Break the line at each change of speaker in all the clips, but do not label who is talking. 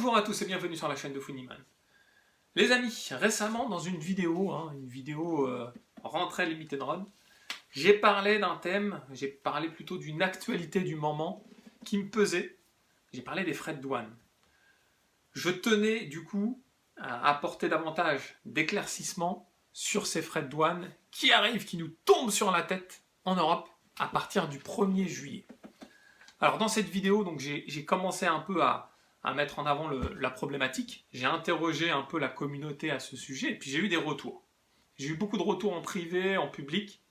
Bonjour à tous et bienvenue sur la chaîne de Funnyman. Les amis, récemment dans une vidéo rentrée Limited Run, j'ai parlé d'un thème, j'ai parlé plutôt d'une actualité du moment qui me pesait. J'ai parlé des frais de douane. Je tenais du coup à apporter davantage d'éclaircissements sur ces frais de douane qui arrivent, qui nous tombent sur la tête en Europe à partir du 1er juillet. Alors dans cette vidéo, donc j'ai commencé un peu à mettre en avant la problématique. J'ai interrogé un peu la communauté à ce sujet, et puis j'ai eu des retours. J'ai eu beaucoup de retours en privé, en public.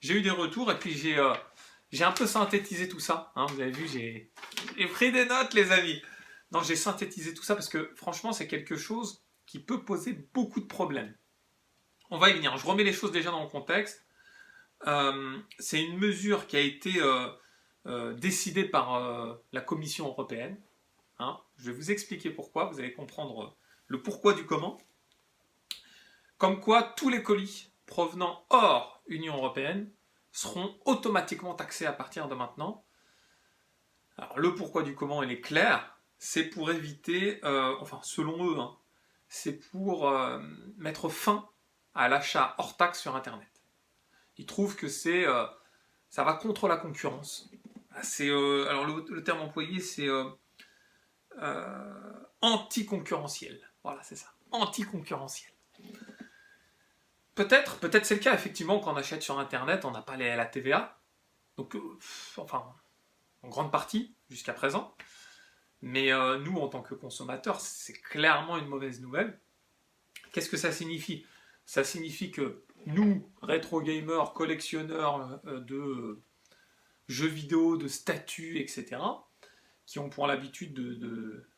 J'ai eu des retours, et puis j'ai un peu synthétisé tout ça. Hein, vous avez vu, j'ai pris des notes, les amis. Non, j'ai synthétisé tout ça parce que franchement, c'est quelque chose qui peut poser beaucoup de problèmes. On va y venir. Je remets les choses déjà dans le contexte. C'est une mesure qui a été décidée par la Commission européenne. Hein, je vais vous expliquer pourquoi, vous allez comprendre le pourquoi du comment. Comme quoi, tous les colis provenant hors Union européenne seront automatiquement taxés à partir de maintenant. Alors, le pourquoi du comment, il est clair. C'est pour éviter, selon eux, hein, c'est pour mettre fin à l'achat hors taxe sur Internet. Ils trouvent que ça va contre la concurrence. Alors, le terme employé, c'est anticoncurrentiel. Voilà, c'est ça. Anticoncurrentiel. Peut-être c'est le cas, effectivement, quand on achète sur Internet, on n'a pas la TVA. Donc, en grande partie, jusqu'à présent. Mais nous, en tant que consommateurs, c'est clairement une mauvaise nouvelle. Qu'est-ce que ça signifie? Ça signifie que nous, rétro gamers, collectionneurs de jeux vidéo, de statues, etc., qui ont pour l'habitude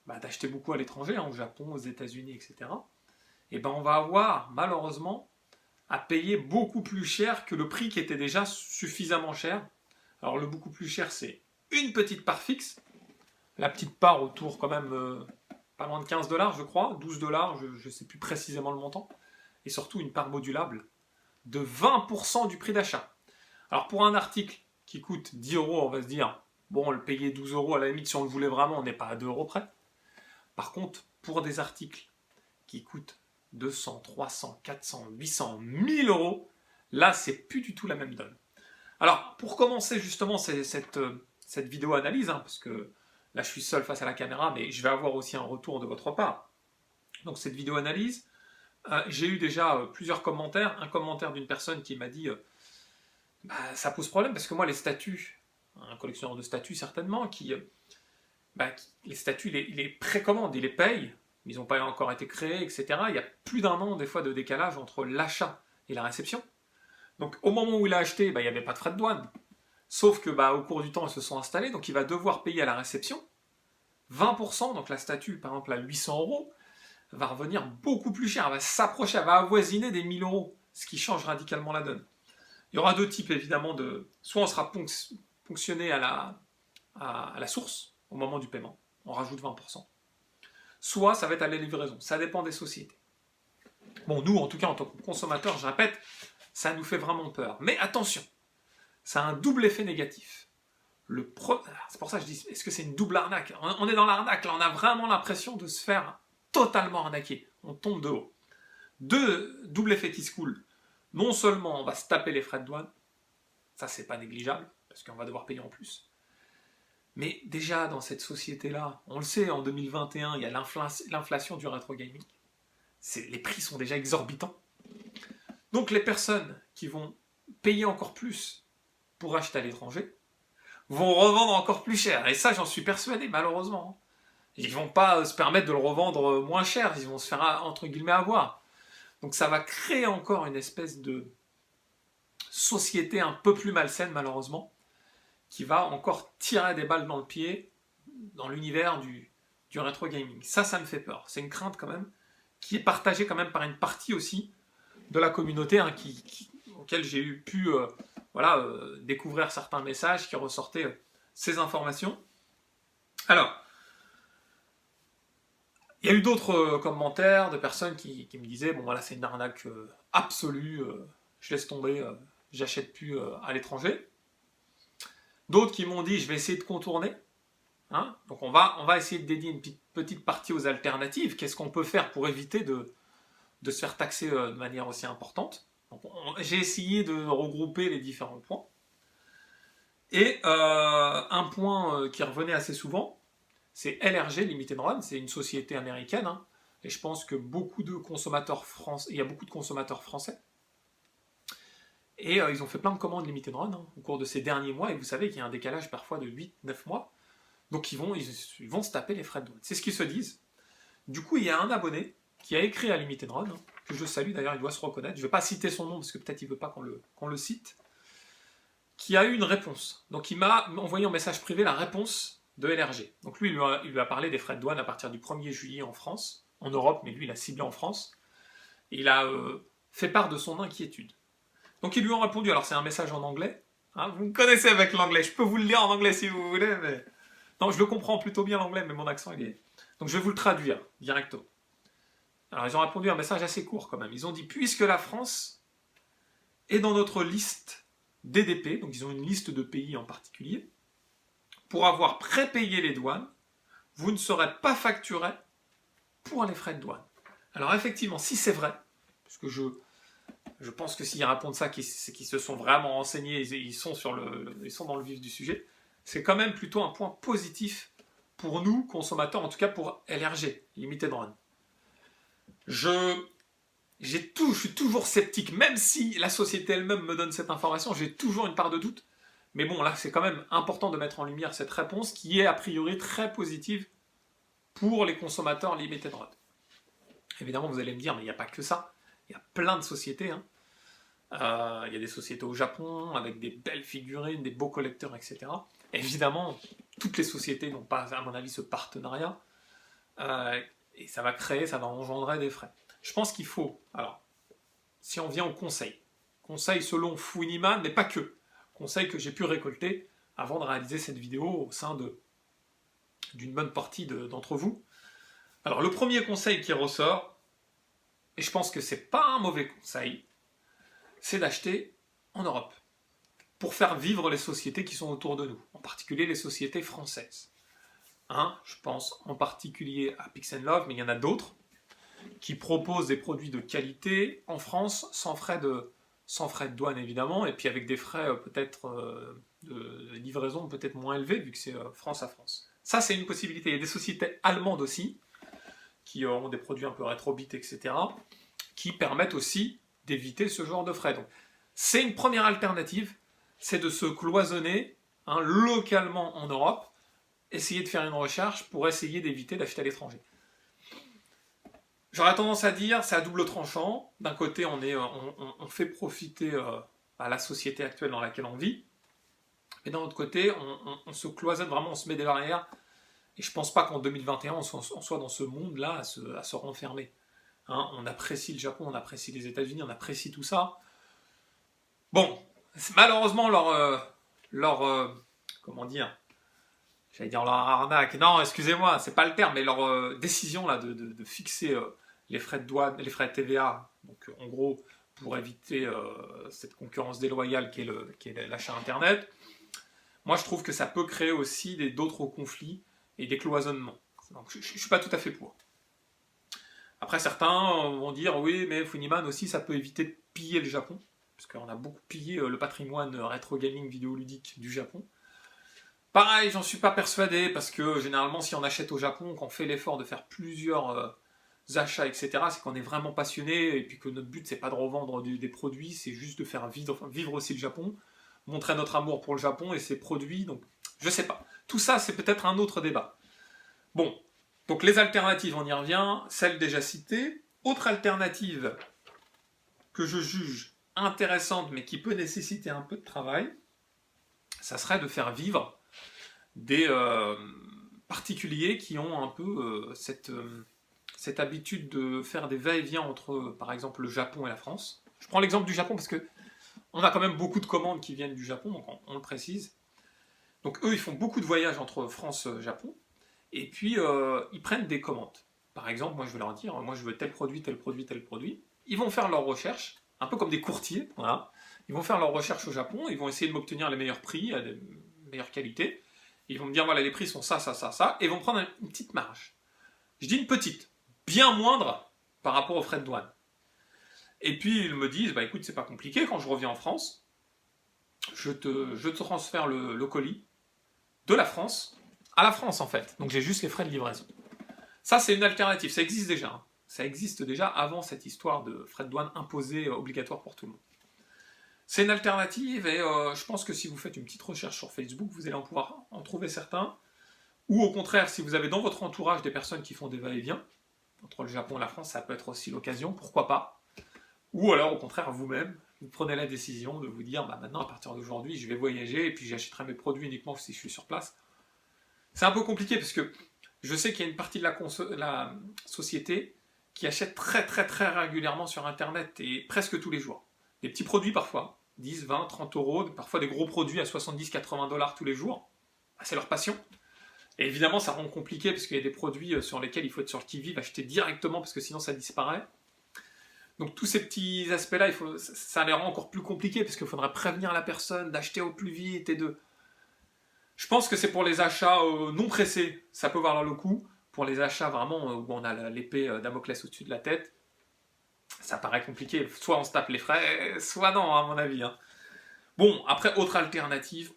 d'acheter beaucoup à l'étranger, hein, au Japon, aux États-Unis, etc., et ben on va avoir malheureusement à payer beaucoup plus cher que le prix qui était déjà suffisamment cher. Alors le beaucoup plus cher, c'est une petite part fixe, la petite part autour quand même pas loin de 15$, je crois, 12$, je ne sais plus précisément le montant, et surtout une part modulable de 20% du prix d'achat. Alors pour un article qui coûte 10€, on va se dire, bon, le payer 12€, à la limite, si on le voulait vraiment, on n'est pas à 2€ près. Par contre, pour des articles qui coûtent 200, 300, 400, 800, 1000€, là, c'est plus du tout la même donne. Alors, pour commencer justement cette vidéo analyse, hein, parce que là, je suis seul face à la caméra, mais je vais avoir aussi un retour de votre part. Donc, cette vidéo analyse, j'ai eu déjà plusieurs commentaires. Un commentaire d'une personne qui m'a dit ça pose problème parce que moi, les statues, un collectionneur de statues certainement, les statues, il les précommande, il les paye, ils n'ont pas encore été créés, etc. Il y a plus d'un an, des fois, de décalage entre l'achat et la réception. Donc, au moment où il a acheté, il n'y avait pas de frais de douane. Sauf que, au cours du temps, ils se sont installés, donc il va devoir payer à la réception 20%. Donc, la statue, par exemple, à 800€, va revenir beaucoup plus cher. Elle va s'approcher, elle va avoisiner des 1000€, ce qui change radicalement la donne. Il y aura deux types, évidemment, soit on sera ponctionné à la source, au moment du paiement, on rajoute 20%. Soit ça va être à la livraison, ça dépend des sociétés. Bon, nous, en tout cas, en tant que consommateurs, je répète, ça nous fait vraiment peur. Mais attention, ça a un double effet négatif. C'est pour ça que je dis, est-ce que c'est une double arnaque? On est dans l'arnaque, là, on a vraiment l'impression de se faire totalement arnaquer. On tombe de haut. Double effet qui se coule. Non seulement on va se taper les frais de douane, ça c'est pas négligeable, parce qu'on va devoir payer en plus. Mais déjà dans cette société-là, on le sait, en 2021, il y a l'inflation du rétro gaming. Les prix sont déjà exorbitants. Donc les personnes qui vont payer encore plus pour acheter à l'étranger vont revendre encore plus cher. Et ça, j'en suis persuadé, malheureusement. Ils ne vont pas se permettre de le revendre moins cher, ils vont se faire, entre guillemets, avoir. Donc ça va créer encore une espèce de société un peu plus malsaine, malheureusement, qui va encore tirer des balles dans le pied dans l'univers du rétro gaming. Ça me fait peur. C'est une crainte quand même, qui est partagée quand même par une partie aussi de la communauté, hein, auquel j'ai pu découvrir certains messages qui ressortaient ces informations. Alors, il y a eu d'autres commentaires de personnes qui me disaient bon voilà, c'est une arnaque absolue, je laisse tomber, j'achète plus à l'étranger. D'autres qui m'ont dit je vais essayer de contourner, Hein, donc on va essayer de dédier une petite partie aux alternatives. Qu'est-ce qu'on peut faire pour éviter de se faire taxer de manière aussi importante? J'ai essayé de regrouper les différents points. Et un point qui revenait assez souvent, c'est LRG, Limited Run, c'est une société américaine, hein, et je pense que beaucoup de consommateurs français, il y a beaucoup de consommateurs français, et ils ont fait plein de commandes Limited Run hein, au cours de ces derniers mois, et vous savez qu'il y a un décalage parfois de 8-9 mois, donc ils vont se taper les frais de douane. C'est ce qu'ils se disent. Du coup, il y a un abonné qui a écrit à Limited Run, hein, que je salue d'ailleurs, il doit se reconnaître, je ne vais pas citer son nom parce que peut-être il ne veut pas qu'on le cite, qui a eu une réponse. Donc il m'a envoyé en message privé la réponse de LRG. Donc lui, il lui a parlé des frais de douane à partir du 1er juillet en France, en Europe, mais lui, il a ciblé en France. Et il a fait part de son inquiétude. Donc ils lui ont répondu, alors c'est un message en anglais, hein, vous me connaissez avec l'anglais, je peux vous le lire en anglais si vous voulez, mais... Non, je le comprends plutôt bien l'anglais, mais mon accent, il est... Donc je vais vous le traduire, directement. Alors ils ont répondu à un message assez court quand même. Ils ont dit, puisque la France est dans notre liste DDP, donc ils ont une liste de pays en particulier, pour avoir prépayé les douanes, vous ne serez pas facturé pour les frais de douane. Alors effectivement, si c'est vrai, parce que je pense que s'ils répondent ça, c'est qu'ils se sont vraiment renseignés, ils sont dans le vif du sujet, c'est quand même plutôt un point positif pour nous, consommateurs, en tout cas pour LRG, Limited Run. Je suis toujours sceptique, même si la société elle-même me donne cette information, j'ai toujours une part de doute. Mais bon, là, c'est quand même important de mettre en lumière cette réponse qui est a priori très positive pour les consommateurs Limited Run. Évidemment, vous allez me dire, mais il n'y a pas que ça. Il y a plein de sociétés. Hein. Il y a des sociétés au Japon avec des belles figurines, des beaux collecteurs, etc. Évidemment, toutes les sociétés n'ont pas, à mon avis, ce partenariat. Et ça va engendrer des frais. Je pense qu'il faut, alors, si on vient au conseil selon Funiman, mais pas que, conseil que j'ai pu récolter avant de réaliser cette vidéo au sein d'une bonne partie d'entre vous. Alors, le premier conseil qui ressort, et je pense que c'est pas un mauvais conseil, c'est d'acheter en Europe, pour faire vivre les sociétés qui sont autour de nous, en particulier les sociétés françaises. Hein, je pense en particulier à Pix & Love, mais il y en a d'autres qui proposent des produits de qualité en France sans frais de douane évidemment, et puis avec des frais peut-être de livraison peut-être moins élevés vu que c'est France à France. Ça c'est une possibilité. Il y a des sociétés allemandes aussi qui ont des produits un peu rétrobit, etc., qui permettent aussi d'éviter ce genre de frais. Donc c'est une première alternative, c'est de se cloisonner hein, localement en Europe, essayer de faire une recherche pour essayer d'éviter d'acheter à l'étranger. J'aurais tendance à dire, c'est à double tranchant. D'un côté, on fait profiter à la société actuelle dans laquelle on vit. Et d'un autre côté, on se cloisonne vraiment, on se met des barrières. Et je ne pense pas qu'en 2021, on soit dans ce monde-là à se renfermer. Hein, on apprécie le Japon, on apprécie les États-Unis, on apprécie tout ça. Bon, malheureusement, comment dire, j'allais dire leur arnaque. Non, excusez-moi, c'est pas le terme, mais leur décision là de fixer les frais de douane, les frais de TVA, donc en gros pour éviter cette concurrence déloyale qui est l'achat internet. Moi, je trouve que ça peut créer aussi d'autres conflits et des cloisonnements. Donc, je suis pas tout à fait pour. Après, certains vont dire oui, mais Funiman aussi, ça peut éviter de piller le Japon, parce qu'on a beaucoup pillé le patrimoine rétro gaming vidéoludique du Japon. Pareil, j'en suis pas persuadé, parce que généralement, si on achète au Japon, qu'on fait l'effort de faire plusieurs achats, etc., c'est qu'on est vraiment passionné, et puis que notre but, c'est pas de revendre des produits, c'est juste de faire vivre aussi le Japon, montrer notre amour pour le Japon et ses produits, donc je sais pas. Tout ça, c'est peut-être un autre débat. Bon, donc les alternatives, on y revient, celles déjà citées. Autre alternative que je juge intéressante, mais qui peut nécessiter un peu de travail, ça serait de faire vivre des particuliers qui ont un peu cette habitude de faire des va-et-vient entre, par exemple, le Japon et la France. Je prends l'exemple du Japon parce que on a quand même beaucoup de commandes qui viennent du Japon, donc on le précise. Donc eux, ils font beaucoup de voyages entre France et Japon, et puis ils prennent des commandes. Par exemple, moi je vais leur dire, moi je veux tel produit, tel produit, tel produit. Ils vont faire leurs recherches, un peu comme des courtiers, voilà. Ils vont faire leurs recherches au Japon, ils vont essayer de m'obtenir les meilleurs prix, les meilleures qualités, Ils vont me dire, voilà, les prix sont ça, ça, ça, ça, et ils vont prendre une petite marge. Je dis une petite, bien moindre par rapport aux frais de douane. Et puis ils me disent, bah écoute, c'est pas compliqué, quand je reviens en France, je te transfère le colis de la France à la France en fait. Donc j'ai juste les frais de livraison. Ça c'est une alternative, ça existe déjà. Hein. Ça existe déjà avant cette histoire de frais de douane imposés obligatoires pour tout le monde. C'est une alternative et je pense que si vous faites une petite recherche sur Facebook, vous allez en pouvoir en trouver certains. Ou au contraire, si vous avez dans votre entourage des personnes qui font des va-et-vient, entre le Japon et la France, ça peut être aussi l'occasion, pourquoi pas. Ou alors au contraire, vous-même, vous prenez la décision de vous dire, bah maintenant à partir d'aujourd'hui, je vais voyager et puis j'achèterai mes produits uniquement si je suis sur place. C'est un peu compliqué parce que je sais qu'il y a une partie de la société qui achète très très très régulièrement sur Internet et presque tous les jours. Des petits produits parfois, 10, 20, 30 euros, parfois des gros produits à 70, 80 dollars tous les jours. C'est leur passion. Et évidemment, ça rend compliqué parce qu'il y a des produits sur lesquels il faut être sur le qui-vive, acheter directement parce que sinon ça disparaît. Donc tous ces petits aspects-là, ça les rend encore plus compliqués parce qu'il faudrait prévenir la personne d'acheter au plus vite et de... Je pense que c'est pour les achats non pressés, ça peut valoir le coup. Pour les achats vraiment où on a l'épée Damoclès au-dessus de la tête, ça paraît compliqué. Soit on se tape les frais, soit non, à mon avis. Hein. Bon, après, autre alternative,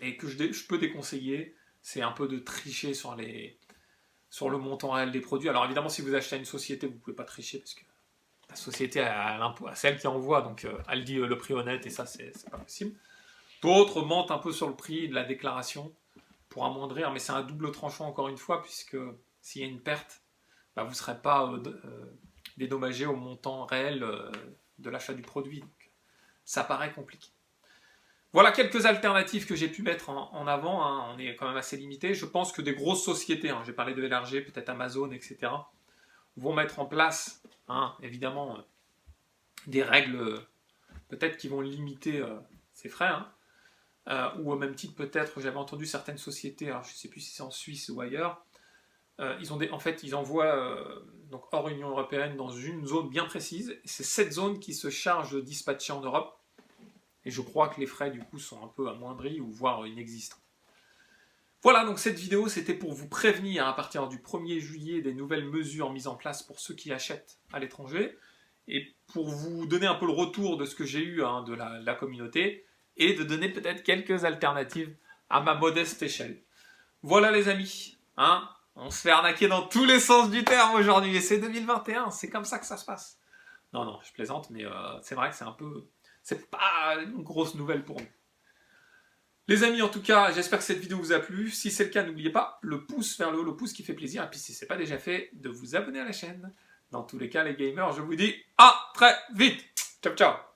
mais que je peux déconseiller, c'est un peu de tricher sur le montant réel des produits. Alors évidemment, si vous achetez à une société, vous ne pouvez pas tricher parce que la société a l'impôt, celle qui envoie, donc elle dit le prix honnête et ça, c'est pas possible. D'autres mentent un peu sur le prix de la déclaration pour amoindrir, mais c'est un double tranchant encore une fois, puisque s'il y a une perte, bah, vous ne serez pas dédommagé au montant réel de l'achat du produit. Donc, ça paraît compliqué. Voilà quelques alternatives que j'ai pu mettre en avant. Hein. On est quand même assez limité. Je pense que des grosses sociétés, hein, j'ai parlé de LRG, peut-être Amazon, etc., vont mettre en place, hein, évidemment, des règles peut-être qui vont limiter ces frais. Hein. Ou au même titre peut-être, j'avais entendu certaines sociétés, alors je ne sais plus si c'est en Suisse ou ailleurs, ils envoient donc hors Union Européenne dans une zone bien précise. C'est cette zone qui se charge de dispatcher en Europe. Et je crois que les frais du coup sont un peu amoindris ou voire inexistants. Voilà, donc cette vidéo c'était pour vous prévenir à partir du 1er juillet des nouvelles mesures mises en place pour ceux qui achètent à l'étranger et pour vous donner un peu le retour de ce que j'ai eu de la communauté et de donner peut-être quelques alternatives à ma modeste échelle. Voilà les amis, hein, on se fait arnaquer dans tous les sens du terme aujourd'hui et c'est 2021, c'est comme ça que ça se passe. Non, je plaisante, mais c'est vrai que c'est pas une grosse nouvelle pour nous. Les amis, en tout cas, j'espère que cette vidéo vous a plu. Si c'est le cas, n'oubliez pas le pouce vers le haut, le pouce qui fait plaisir. Et puis si ce n'est pas déjà fait, de vous abonner à la chaîne. Dans tous les cas, les gamers, je vous dis à très vite. Ciao, ciao.